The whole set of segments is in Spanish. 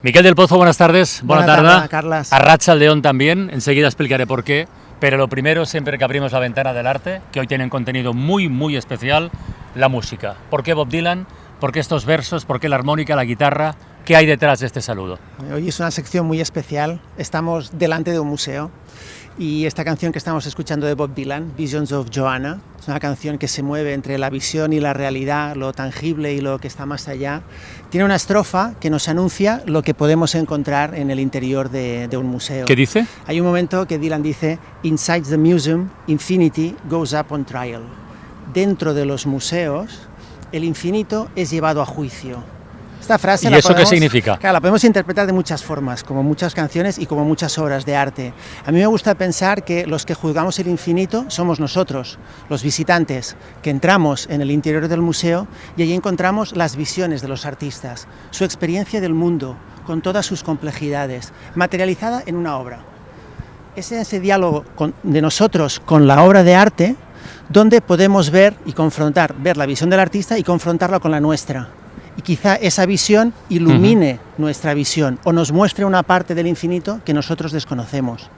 Miquel del Pozo, buenas tardes. Buenas tardes, Carles. Arratsaldeon también, enseguida explicaré por qué. Pero lo primero, siempre que abrimos la ventana del arte, que hoy tienen contenido muy especial, la música. ¿Por qué Bob Dylan? ¿Por qué estos versos? ¿Por qué la armónica, la guitarra? ¿Qué hay detrás de este saludo? Hoy es una sección muy especial. Estamos delante de un museo y esta canción que estamos escuchando de Bob Dylan, Visions of Joanna, es una canción que se mueve entre la visión y la realidad, lo tangible y lo que está más allá. Tiene una estrofa que nos anuncia lo que podemos encontrar en el interior de un museo. ¿Qué dice? Hay un momento que Dylan dice: "Inside the museum, infinity goes up on trial". Dentro de los museos, el infinito es llevado a juicio. Esta frase ¿Y eso qué significa? Claro, la podemos interpretar de muchas formas, como muchas canciones y como muchas obras de arte. A mí me gusta pensar que los que juzgamos el infinito somos nosotros, los visitantes, que entramos en el interior del museo y allí encontramos las visiones de los artistas, su experiencia del mundo, con todas sus complejidades, materializada en una obra. Es ese diálogo de nosotros con la obra de arte donde podemos ver y confrontar, ver la visión del artista y confrontarla con la nuestra. Y quizá esa visión ilumine nuestra visión o nos muestre una parte del infinito que nosotros desconocemos.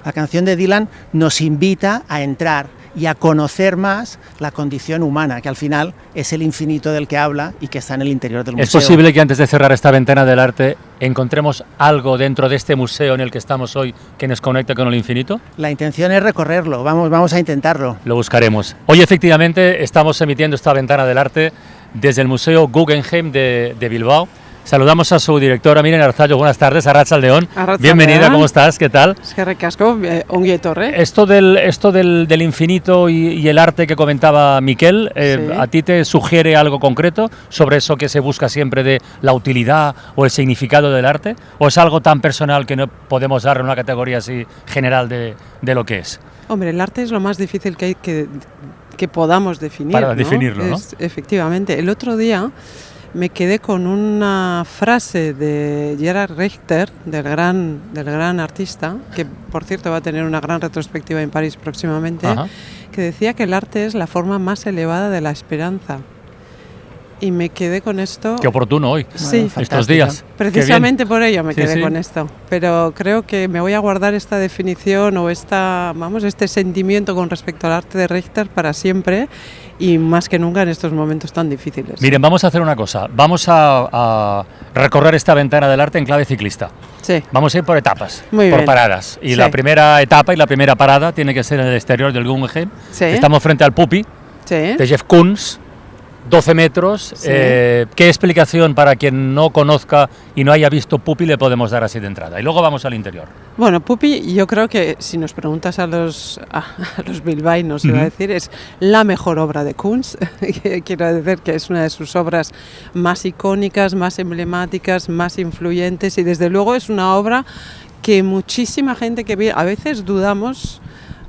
La canción de Dylan nos invita a entrar y a conocer más la condición humana, que al final es el infinito del que habla y que está en el interior del museo. ¿Es posible que antes de cerrar esta ventana del arte encontremos algo dentro de este museo en el que estamos hoy que nos conecte con el infinito? La intención es recorrerlo, vamos a intentarlo. Lo buscaremos. Hoy efectivamente estamos emitiendo esta ventana del arte desde el Museo Guggenheim de Bilbao. Saludamos a su directora, Miren Arzallo. Buenas tardes, Arratsaldeon. Bienvenida, ¿cómo estás? ¿Qué tal? Eskerrik asko, ongi etorri. Esto del infinito y el arte que comentaba Miquel, Sí. ¿a ti te sugiere algo concreto sobre eso que se busca siempre de la utilidad o el significado del arte? ¿O es algo tan personal que no podemos darle una categoría así general de lo que es? Hombre, el arte es lo más difícil que hay que podamos definir. Para ¿no? definirlo, ¿no? Efectivamente. El otro día me quedé con una frase de Gerhard Richter, del gran artista, que por cierto va a tener una gran retrospectiva en París próximamente, Ajá. que decía que el arte es la forma más elevada de la esperanza. Y me quedé con esto. Qué oportuno hoy, Sí, estos días. precisamente por ello me Sí, quedé sí. con esto. Pero creo que me voy a guardar esta definición o este sentimiento con respecto al arte de Richter para siempre y más que nunca en estos momentos tan difíciles. Miren, vamos a hacer una cosa. Vamos a recorrer esta ventana del arte en clave ciclista. Sí, Vamos a ir por etapas, Muy por bien. paradas. Y Sí. la primera etapa y la primera parada tiene que ser en el exterior del Guggenheim. sí, Estamos frente al Pupi sí. de Jeff Koons, 12 metros. Sí. ¿Qué explicación para quien no conozca y no haya visto Pupi le podemos dar así de entrada? Y luego vamos al interior. Bueno, Pupi, yo creo que si nos preguntas a los bilbaínos, iba a decir, es la mejor obra de Koons. Quiero decir que es una de sus obras más icónicas, más emblemáticas, más influyentes y desde luego es una obra que muchísima gente a veces dudamos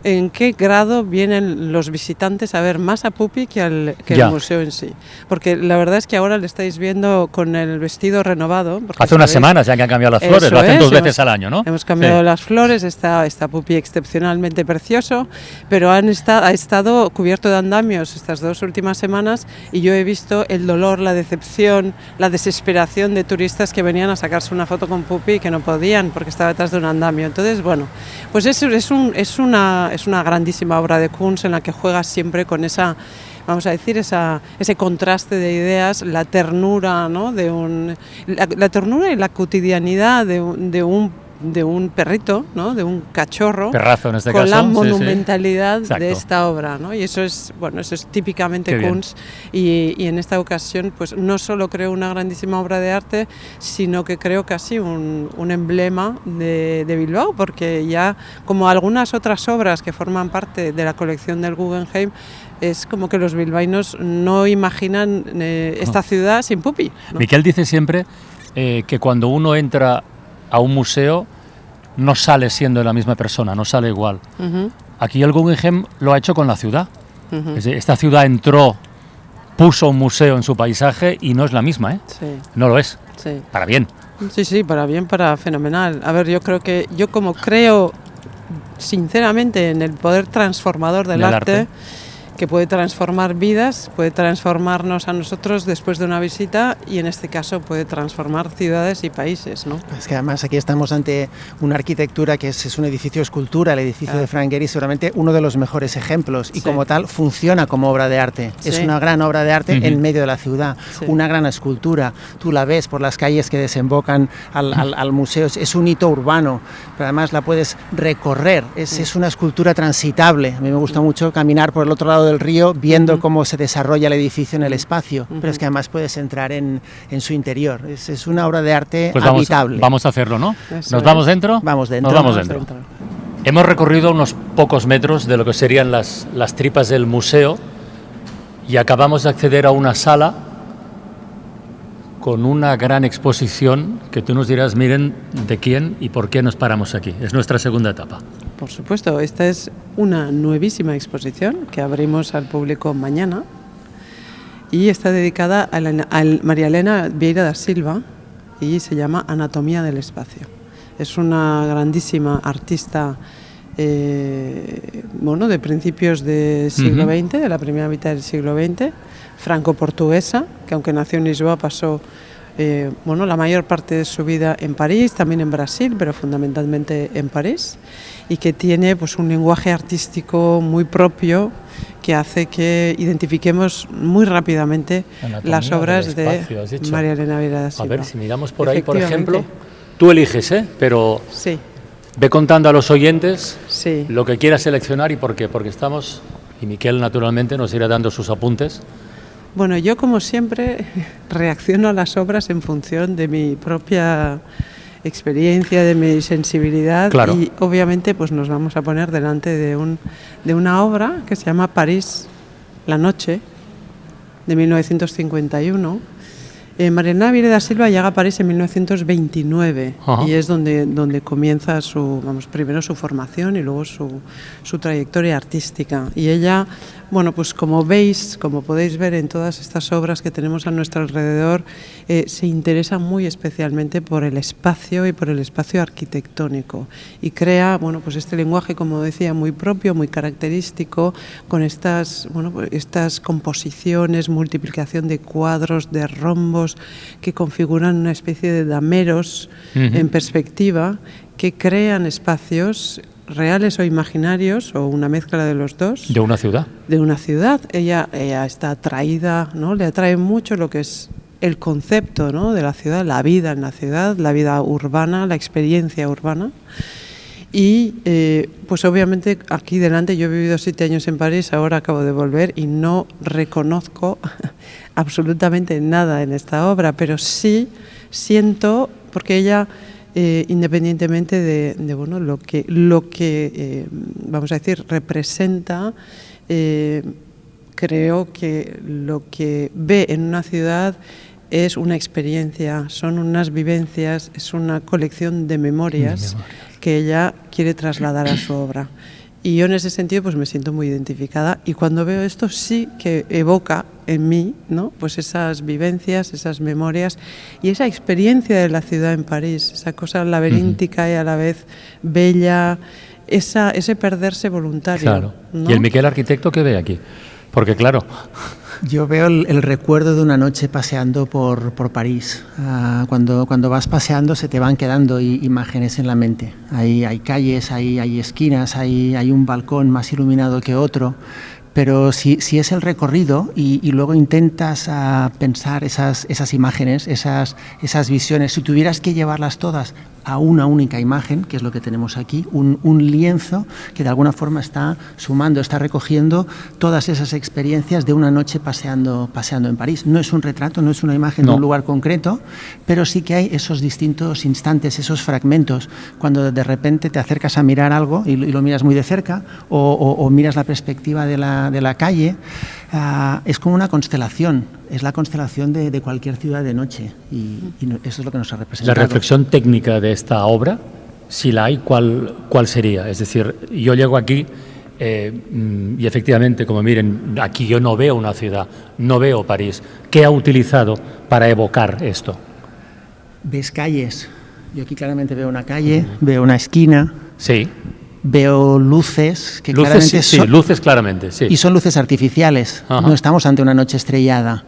en qué grado vienen los visitantes a ver más a Pupi que el Ya. museo en sí. Porque la verdad es que ahora le estáis viendo con el vestido renovado. porque Hace unas sabéis- semanas ya que han cambiado las flores, Eso lo hacen es, 2 veces al año, ¿no? Hemos cambiado Sí. las flores, está Pupi excepcionalmente precioso, pero ha estado cubierto de andamios estas 2 últimas semanas y yo he visto el dolor, la decepción, la desesperación de turistas que venían a sacarse una foto con Pupi y que no podían porque estaba detrás de un andamio. Entonces, bueno, pues es una grandísima obra de Koons en la que juega siempre con esa, vamos a decir, ese contraste de ideas, la ternura, ¿no? La ternura y la cotidianidad de un perrito, ¿no? De un cachorro, Perrazo en este con caso. la sí, sí. monumentalidad Exacto. de esta obra, ¿no? Y eso es típicamente Qué bien. Koons y en esta ocasión pues no solo creo una grandísima obra de arte, sino que creo casi un emblema de Bilbao, porque ya como algunas otras obras que forman parte de la colección del Guggenheim, es como que los bilbaínos no imaginan esta ciudad sin Pupi, ¿no? Miquel dice siempre que cuando uno entra a un museo no sale siendo la misma persona, no sale igual. Ujú, Aquí el Guggenheim lo ha hecho con la ciudad. ujú. Es decir, esta ciudad puso un museo en su paisaje y no es la misma, ¿eh? Sí, No lo es, sí. para bien. Sí, para bien, para fenomenal. A ver, yo como creo sinceramente en el poder transformador del Del arte, arte. que puede transformar vidas, puede transformarnos a nosotros después de una visita y en este caso puede transformar ciudades y países, ¿no? Es que además aquí estamos ante una arquitectura que es un edificio escultura, el edificio de Frank Gehry, seguramente uno de los mejores ejemplos y como tal funciona como obra de arte. Es una gran obra de arte en medio de la ciudad, una gran escultura. Tú la ves por las calles que desembocan al museo, es un hito urbano, pero además la puedes recorrer, es una escultura transitable. A mí me gusta mucho caminar por el otro lado del río viendo cómo se desarrolla el edificio en el espacio, pero es que además puedes entrar en su interior. Es una obra de arte pues habitable. Vamos a hacerlo, ¿no? ¿Nos vamos dentro? Vamos dentro. Nos vamos dentro. Hemos recorrido unos pocos metros de lo que serían las tripas del museo y acabamos de acceder a una sala con una gran exposición que tú nos dirás, miren, de quién y por qué nos paramos aquí. Es nuestra segunda etapa. Por supuesto, esta es una nuevísima exposición que abrimos al público mañana y está dedicada a María Elena Vieira da Silva y se llama Anatomía del espacio. Es una grandísima artista de principios del siglo XX, de la primera mitad del siglo XX, franco-portuguesa, que aunque nació en Lisboa pasó la mayor parte de su vida en París, también en Brasil, pero fundamentalmente en París, y que tiene pues un lenguaje artístico muy propio que hace que identifiquemos muy rápidamente las obras de María Elena Vieira da Silva. A ver, si miramos por ahí, por ejemplo, tú eliges, pero sí. Ve contando a los oyentes lo que quieras seleccionar y por qué, porque estamos, y Miquel naturalmente nos irá dando sus apuntes. Bueno, yo como siempre reacciono a las obras en función de mi propia experiencia, de mi sensibilidad, y obviamente pues nos vamos a poner delante de una obra que se llama París, la noche, de 1951. María Elena Vieira da Silva llega a París en 1929 y es donde comienza primero su formación y luego su trayectoria artística. Y ella, pues como podéis ver en todas estas obras que tenemos a nuestro alrededor, se interesa muy especialmente por el espacio y por el espacio arquitectónico y crea, este lenguaje, como decía, muy propio, muy característico, con estas composiciones, multiplicación de cuadros, de rombos, que configuran una especie de dameros en perspectiva, que crean espacios reales o imaginarios, o una mezcla de los dos. ¿De una ciudad? De una ciudad. Ella está atraída, le atrae mucho lo que es el concepto, de la ciudad, la vida en la ciudad, la vida urbana, la experiencia urbana. Y pues obviamente aquí delante, yo he vivido 7 años en París, ahora acabo de volver y no reconozco absolutamente nada en esta obra, pero sí siento, porque ella, independientemente de lo que vamos a decir, representa, creo que lo que ve en una ciudad es una experiencia, son unas vivencias, es una colección de memorias que ella quiere trasladar a su obra. Y yo en ese sentido pues me siento muy identificada, y cuando veo esto sí que evoca en mí, pues esas vivencias, esas memorias y esa experiencia de la ciudad en París, esa cosa laberíntica y a la vez bella, ese perderse voluntario. Claro. ¿Y el Miquel arquitecto qué ve aquí? Porque claro... Yo veo el recuerdo de una noche paseando por París. Cuando vas paseando se te van quedando imágenes en la mente. Hay calles, hay esquinas, hay un balcón más iluminado que otro. Pero si es el recorrido y luego intentas pensar esas imágenes, esas visiones, si tuvieras que llevarlas todas a una única imagen, que es lo que tenemos aquí, un lienzo que de alguna forma está sumando, está recogiendo todas esas experiencias de una noche paseando en París. No es un retrato, no es una imagen de un lugar concreto, pero sí que hay esos distintos instantes, esos fragmentos, cuando de repente te acercas a mirar algo y lo miras muy de cerca, o miras la perspectiva de la calle. Es como una constelación, es la constelación de cualquier ciudad de noche, y eso es lo que nos ha representado. La reflexión técnica de esta obra, si la hay, ¿cuál sería? Es decir, yo llego aquí y efectivamente, como miren, aquí yo no veo una ciudad, no veo París. ¿Qué ha utilizado para evocar esto? Ves calles, yo aquí claramente veo una calle, veo una esquina. Sí. veo luces que luces, claramente sí, son, luces claramente, sí. y son luces artificiales. Ajá. No estamos ante una noche estrellada.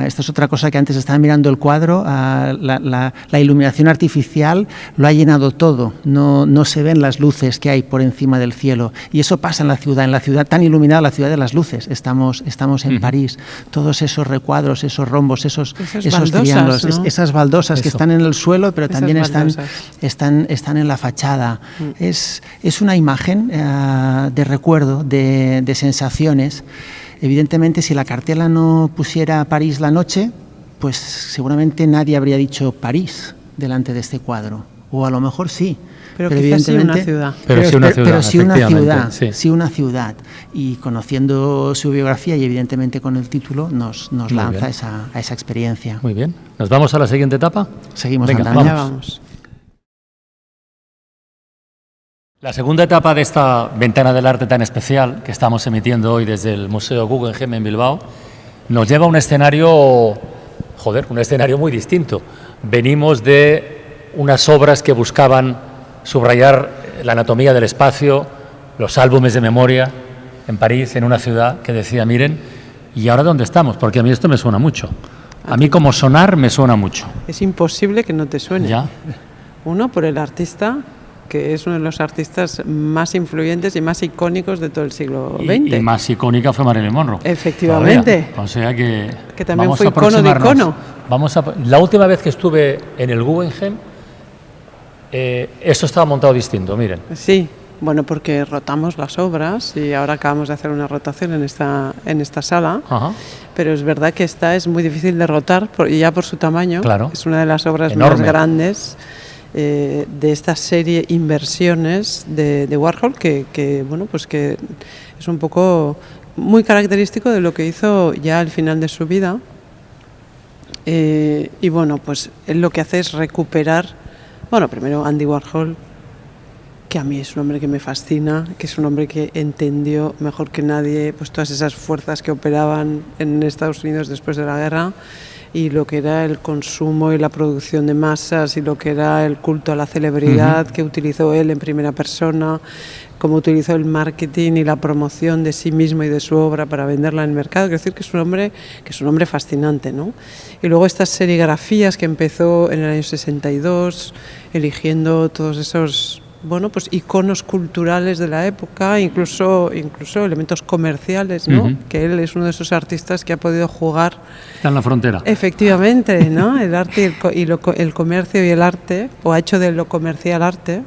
Esta es otra cosa que antes estaba mirando el cuadro, la iluminación artificial lo ha llenado todo, no se ven las luces que hay por encima del cielo, y eso pasa en la ciudad tan iluminada, la ciudad de las luces. Estamos en París, todos esos recuadros, esos rombos, esos triángulos, ¿no? Esas baldosas que están en el suelo, pero también están en la fachada. Es una imagen de recuerdo, de sensaciones. Evidentemente, si la cartela no pusiera París la noche, pues seguramente nadie habría dicho París delante de este cuadro. O a lo mejor sí. Pero evidentemente sí una ciudad. Pero sí una ciudad. Y conociendo su biografía y evidentemente con el título, nos lanza a esa experiencia. Muy bien. ¿Nos vamos a la siguiente etapa? Seguimos andando. Vamos. La segunda etapa de esta ventana del arte tan especial que estamos emitiendo hoy desde el Museo Guggenheim en Bilbao nos lleva a un escenario, un escenario muy distinto. Venimos de unas obras que buscaban subrayar la anatomía del espacio, los álbumes de memoria en París, en una ciudad que decía, miren, ¿y ahora dónde estamos? Porque a mí esto me suena mucho. A mí como sonar me suena mucho. Es imposible que no te suene. ¿Ya? Uno, por el artista, que es uno de los artistas más influyentes y más icónicos de todo el siglo XX. Y más icónica fue Marilyn Monroe. Efectivamente. Todavía. O sea que también fue icono de icono. La última vez que estuve en el Guggenheim, eso estaba montado distinto, miren. Sí, bueno, porque rotamos las obras y ahora acabamos de hacer una rotación en esta sala. Ajá. Pero es verdad que esta es muy difícil de rotar, ya por su tamaño. Claro. Es una de las obras enorme, más grandes de esta serie Inversiones de Warhol, que es un poco muy característico de lo que hizo ya al final de su vida. Y bueno, pues él lo que hace es recuperar, primero Andy Warhol, que a mí es un hombre que me fascina, que es un hombre que entendió mejor que nadie pues todas esas fuerzas que operaban en Estados Unidos después de la guerra, y lo que era el consumo y la producción de masas y lo que era el culto a la celebridad que utilizó él en primera persona, cómo utilizó el marketing y la promoción de sí mismo y de su obra para venderla en el mercado. Quiero decir que es un hombre fascinante, ¿no? Y luego estas serigrafías que empezó en el año 62, eligiendo todos esos iconos culturales de la época, incluso elementos comerciales, ¿no? Que él es uno de esos artistas que ha podido jugar. Está en la frontera. Efectivamente, ¿no? El arte el comercio y el arte, o ha hecho de lo comercial arte.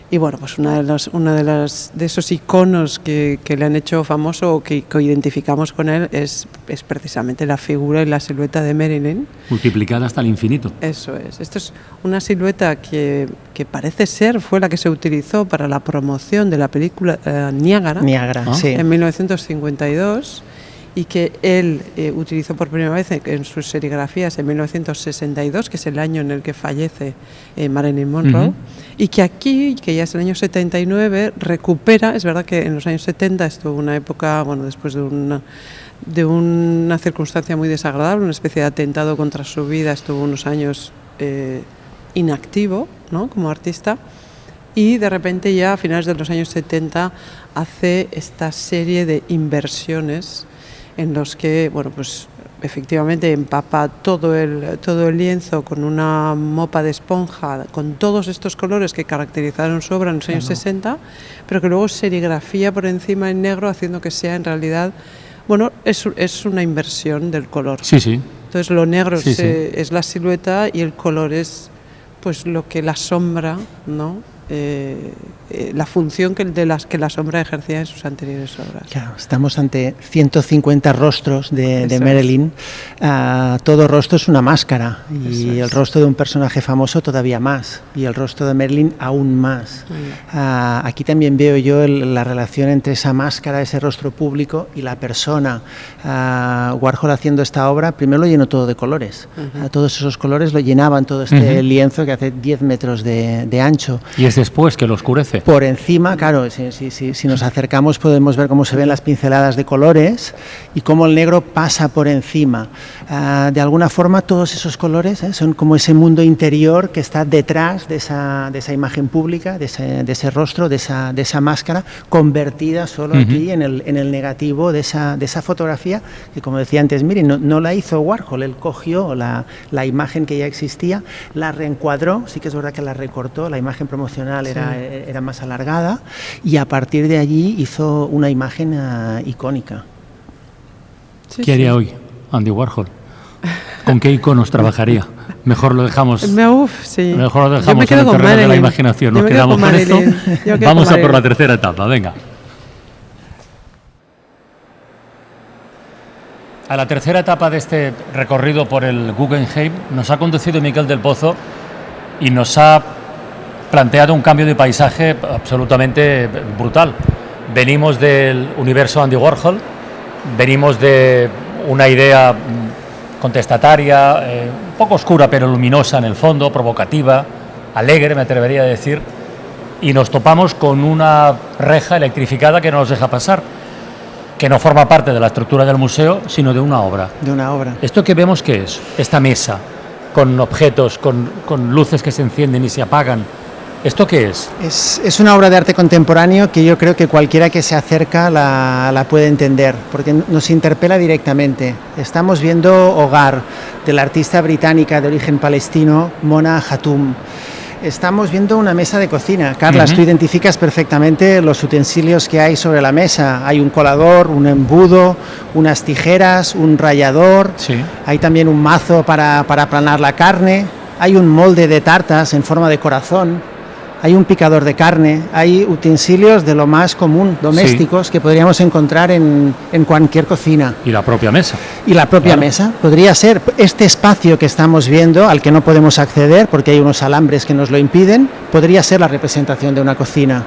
Y bueno, pues uno de esos iconos que le han hecho famoso o que identificamos con él es precisamente la figura y la silueta de Marilyn. Multiplicada hasta el infinito. Eso es. Esto es una silueta que parece ser fue la que se utilizó para la promoción de la película Niágara, sí. En 1952, y que él utilizó por primera vez en sus serigrafías en 1962, que es el año en el que fallece Marilyn Monroe, y que aquí, que ya es el año 79, recupera. Es verdad que en los años 70 estuvo una época, después de una circunstancia muy desagradable, una especie de atentado contra su vida, estuvo unos años inactivo, ¿no?, como artista, y de repente ya a finales de los años 70 hace esta serie de inversiones en los que, efectivamente empapa todo el lienzo con una mopa de esponja, con todos estos colores que caracterizaron su obra en los años 60, pero que luego serigrafía por encima en negro, haciendo que sea en realidad, es una inversión del color. Sí, sí. Entonces lo negro es la silueta y el color es pues lo que la sombra, ¿no? La función que la sombra ejercía en sus anteriores obras. Claro, estamos ante 150 rostros de Marilyn. Todo rostro es una máscara, y el rostro de un personaje famoso todavía más, y el rostro de Marilyn aún más. Aquí también veo yo la relación entre esa máscara, ese rostro público, y la persona. Warhol, haciendo esta obra, primero lo llenó todo de colores. Todos esos colores lo llenaban todo este lienzo que hace 10 metros de ancho. Y después que lo oscurece. Por encima, claro, si nos acercamos podemos ver cómo se ven las pinceladas de colores y cómo el negro pasa por encima. De alguna forma todos esos colores son como ese mundo interior que está detrás de esa imagen pública, de ese rostro, de esa máscara, convertida solo aquí en el negativo de esa fotografía que, como decía antes, miren, no la hizo Warhol, él cogió la imagen que ya existía, la reencuadró, sí que es verdad que la recortó, la imagen promocional era más alargada, y a partir de allí hizo una imagen icónica. ¿Qué haría hoy Andy Warhol? ¿Con qué iconos trabajaría? Mejor lo dejamos. Mejor lo dejamos en el terreno de la imaginación. Nos quedamos con esto. Vamos a por la tercera etapa, venga. A la tercera etapa de este recorrido por el Guggenheim nos ha conducido Miquel del Pozo y nos ha planteado un cambio de paisaje absolutamente brutal. Venimos del universo Andy Warhol, venimos de una idea contestataria, un poco oscura pero luminosa en el fondo, provocativa, alegre me atrevería a decir, y nos topamos con una reja electrificada que no nos deja pasar, que no forma parte de la estructura del museo, sino de una obra. De una obra. ¿Esto que vemos qué es? Esta mesa, con objetos, con luces que se encienden y se apagan. ¿Esto qué es? Es una obra de arte contemporáneo que yo creo que cualquiera que se acerca la puede entender, porque nos interpela directamente. Estamos viendo Hogar, de la artista británica de origen palestino, Mona Hatoum. Estamos viendo una mesa de cocina. Carlas, tú identificas perfectamente los utensilios que hay sobre la mesa. Hay un colador, un embudo, unas tijeras, un rallador. Sí. Hay también un mazo para aplanar la carne. Hay un molde de tartas en forma de corazón. Hay un picador de carne. Hay utensilios de lo más común, domésticos, que podríamos encontrar en cualquier cocina. Y la propia mesa. Y la propia mesa. Podría ser este espacio que estamos viendo, al que no podemos acceder porque hay unos alambres que nos lo impiden, podría ser la representación de una cocina.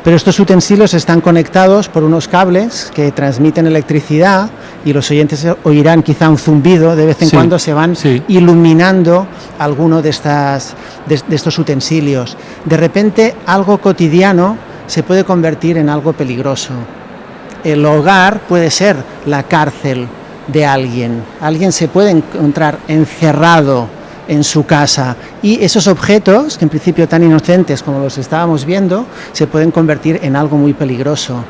Pero estos utensilios están conectados por unos cables que transmiten electricidad y los oyentes oirán quizá un zumbido, de vez en cuando se van iluminando alguno de estos utensilios. De repente algo cotidiano se puede convertir en algo peligroso. El hogar puede ser la cárcel de alguien. Alguien se puede encontrar encerrado en su casa y esos objetos, que en principio tan inocentes como los estábamos viendo, se pueden convertir en algo muy peligroso.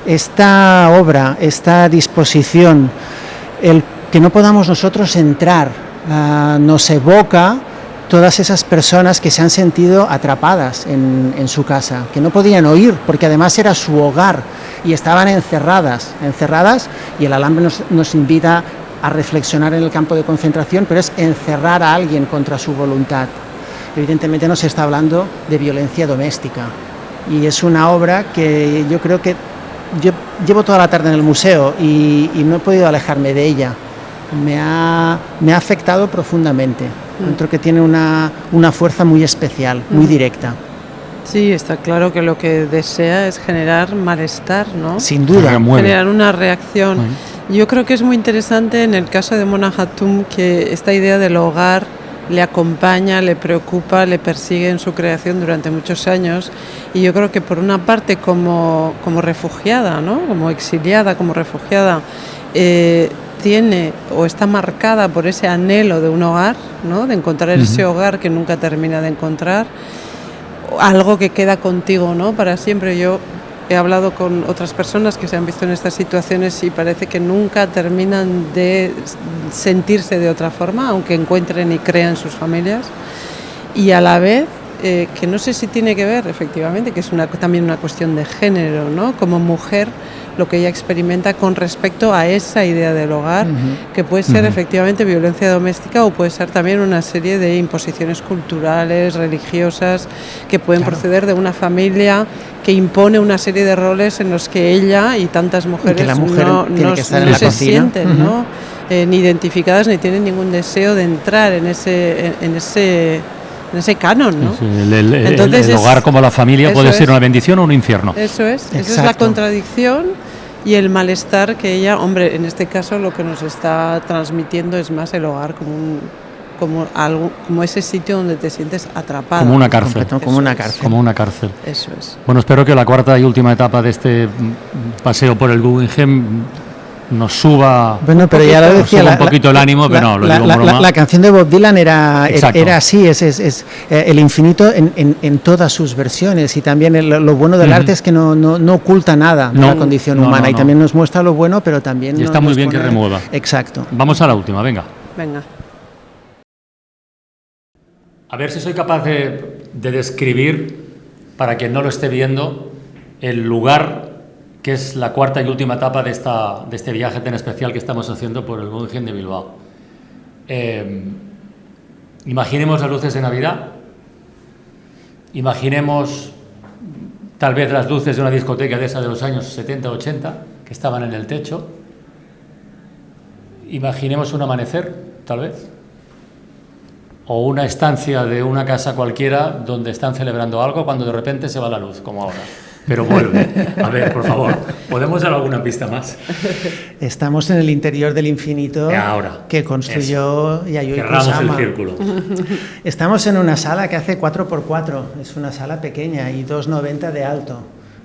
Esta obra, esta disposición, el que no podamos nosotros entrar, nos evoca todas esas personas que se han sentido atrapadas en su casa, que no podían oír porque además era su hogar y estaban encerradas y el alambre nos invita a reflexionar en el campo de concentración, pero es encerrar a alguien contra su voluntad. Evidentemente no se está hablando de violencia doméstica y es una obra que yo creo que yo llevo toda la tarde en el museo y no he podido alejarme de ella. Me ha afectado profundamente. Creo que tiene una fuerza muy especial, muy directa. Sí, está claro que lo que desea es generar malestar, ¿no? Sin duda. Generar una reacción. Yo creo que es muy interesante en el caso de Mona Hatoum que esta idea del hogar le acompaña, le preocupa, le persigue en su creación durante muchos años, y yo creo que por una parte como refugiada, ¿no? Como exiliada, como refugiada, tiene o está marcada por ese anhelo de un hogar, ¿no? De encontrar ese hogar que nunca termina de encontrar, algo que queda contigo, ¿no? Para siempre. Yo he hablado con otras personas que se han visto en estas situaciones y parece que nunca terminan de sentirse de otra forma, aunque encuentren y crean sus familias. Y a la vez, que no sé si tiene que ver, efectivamente, que es también una cuestión de género, ¿no? Como mujer, lo que ella experimenta con respecto a esa idea del hogar, que puede ser efectivamente violencia doméstica o puede ser también una serie de imposiciones culturales, religiosas, que pueden proceder de una familia que impone una serie de roles en los que ella y tantas mujeres que la mujer tiene que estar en no la se cocina. Sienten, ¿no? Ni identificadas ni tienen ningún deseo de entrar en ese canon, ¿no? Sí, el hogar como la familia puede ser una bendición o un infierno. Eso es, esa es la contradicción y el malestar que ella, hombre, en este caso lo que nos está transmitiendo es más el hogar como como ese sitio donde te sientes atrapado. Como una cárcel. Como una cárcel. Como una cárcel. Eso es. Bueno, espero que la cuarta y última etapa de este paseo por el Guggenheim nos suba, bueno, pero ya lo decía, un poquito el ánimo, pero no, lo digo broma. La canción de Bob Dylan era así, es el infinito en todas sus versiones, y también lo bueno del arte es que no oculta nada de la condición humana, y también nos muestra lo bueno, pero también... Y está muy bien que remueva. Exacto. Vamos a la última, venga. Venga. A ver si soy capaz de describir, para quien no lo esté viendo, el lugar que es la cuarta y última etapa de este viaje tan especial que estamos haciendo por el Guggenheim de Bilbao. Imaginemos las luces de Navidad, imaginemos tal vez las luces de una discoteca de esa de los años 70-80 que estaban en el techo, imaginemos un amanecer, tal vez, o una estancia de una casa cualquiera donde están celebrando algo cuando de repente se va la luz, como ahora. Pero vuelve. A ver, por favor, ¿podemos dar alguna pista más? Estamos en el interior del infinito que construyó Yayoi Kusama. Cerramos el círculo. Estamos en una sala que hace 4x4, es una sala pequeña y 2,90 de alto.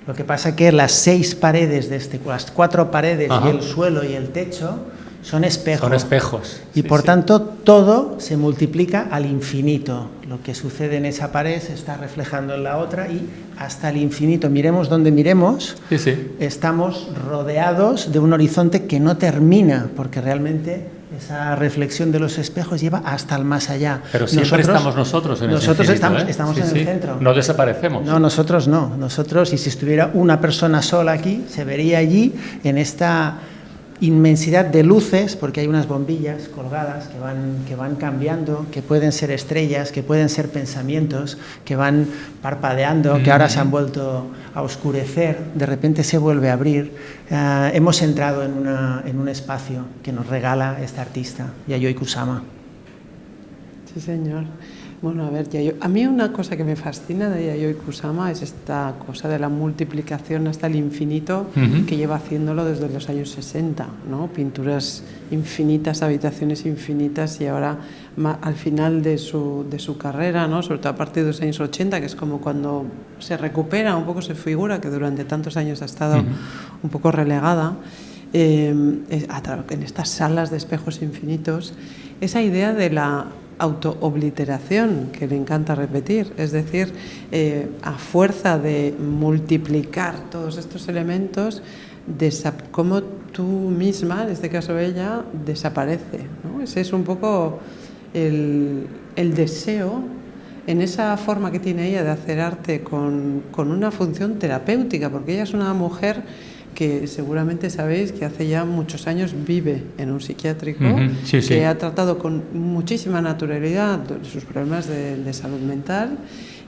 Lo que pasa que las 6 paredes las 4 paredes y el suelo y el techo son espejos. Son espejos. Y por tanto todo se multiplica al infinito. Lo que sucede en esa pared se está reflejando en la otra y hasta el infinito. Miremos donde miremos, estamos rodeados de un horizonte que no termina, porque realmente esa reflexión de los espejos lleva hasta el más allá. Pero siempre estamos nosotros en ese infinito, estamos en el centro. No desaparecemos. No, nosotros no. Nosotros, y si estuviera una persona sola aquí, se vería allí en esta inmensidad de luces, porque hay unas bombillas colgadas que van cambiando, que pueden ser estrellas, que pueden ser pensamientos, que van parpadeando, que ahora se han vuelto a oscurecer, de repente se vuelve a abrir. Hemos entrado en un espacio que nos regala este artista, Yayoi Kusama. Sí, señor. Bueno, a ver, a mí una cosa que me fascina de Yayoi Kusama es esta cosa de la multiplicación hasta el infinito, que lleva haciéndolo desde los años 60, ¿no? Pinturas infinitas, habitaciones infinitas, y ahora al final de su carrera, ¿no? Sobre todo a partir de los años 80, que es como cuando se recupera, un poco se figura que durante tantos años ha estado un poco relegada, en estas salas de espejos infinitos, esa idea de la autoobliteración que le encanta repetir, es decir, a fuerza de multiplicar todos estos elementos, cómo tú misma, en este caso ella, desaparece, ¿no? Ese es un poco el deseo, en esa forma que tiene ella de hacer arte con una función terapéutica, porque ella es una mujer que seguramente sabéis que hace ya muchos años vive en un psiquiátrico, que ha tratado con muchísima naturalidad sus problemas de salud mental,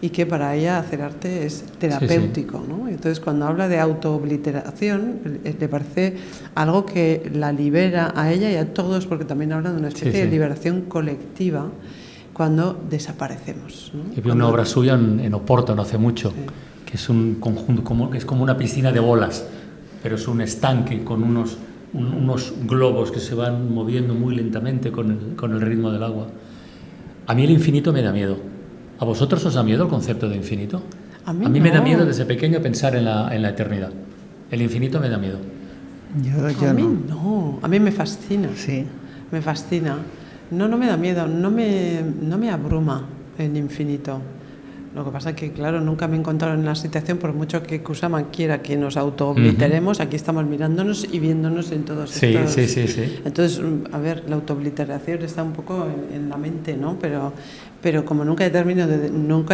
y que para ella hacer arte es terapéutico, ¿no? Entonces, cuando habla de autoobliteración, le parece algo que la libera a ella y a todos, porque también habla de una especie de liberación colectiva cuando desaparecemos, ¿no? Yo vi una obra suya en Oporto no hace mucho, que es un conjunto, es como una piscina de bolas, pero es un estanque con unos globos que se van moviendo muy lentamente con el ritmo del agua. A mí el infinito me da miedo. ¿A vosotros os da miedo el concepto de infinito? A mí me da miedo desde pequeño pensar en la eternidad. El infinito me da miedo. A mí no. A mí me fascina. Sí. Me fascina. No me da miedo, no me abruma el infinito. Lo que pasa es que, claro, nunca me he encontrado en la situación, por mucho que Kusama quiera que nos autoobliteremos, aquí estamos mirándonos y viéndonos en todos estos... Sí. Entonces, a ver, la autoobliteración está un poco en la mente, ¿no? Pero como nunca he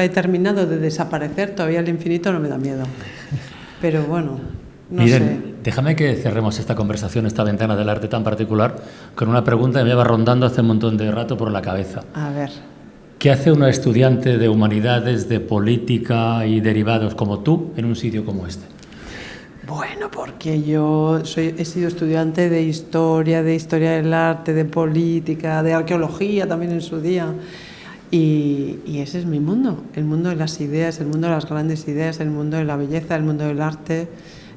terminado de desaparecer, todavía el infinito no me da miedo. Pero bueno, no sé. Déjame que cerremos esta conversación, esta ventana del arte tan particular, con una pregunta que me va rondando hace un montón de rato por la cabeza. A ver. ¿Qué hace una estudiante de humanidades, de política y derivados como tú en un sitio como este? Bueno, porque yo he sido estudiante de historia del arte, de política, de arqueología también en su día. Y ese es mi mundo, el mundo de las ideas, el mundo de las grandes ideas, el mundo de la belleza, el mundo del arte.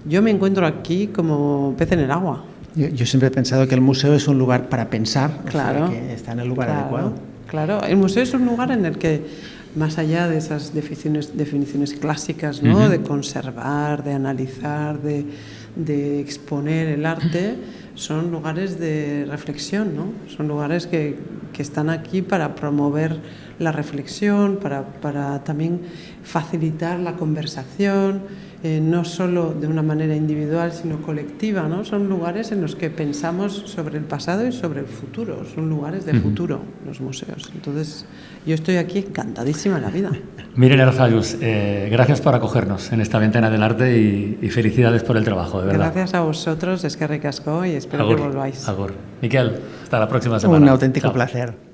Yo me encuentro aquí como pez en el agua. Yo siempre he pensado que el museo es un lugar para pensar, claro, o sea, que está en el lugar adecuado. Claro, el museo es un lugar en el que, más allá de esas definiciones clásicas, ¿no? De conservar, de analizar, de exponer el arte, son lugares de reflexión, ¿no? Son lugares que están aquí para promover la reflexión, para también facilitar la conversación, no solo de una manera individual, sino colectiva, ¿no? Son lugares en los que pensamos sobre el pasado y sobre el futuro, son lugares de futuro, los museos. Entonces, yo estoy aquí encantadísima de la vida. Miren Arzallus, gracias por acogernos en esta ventana del arte y felicidades por el trabajo, de verdad. Gracias a vosotros, eskerrik asko, y espero que volváis. Agur. Miquel, hasta la próxima semana. Un auténtico Chao. placer.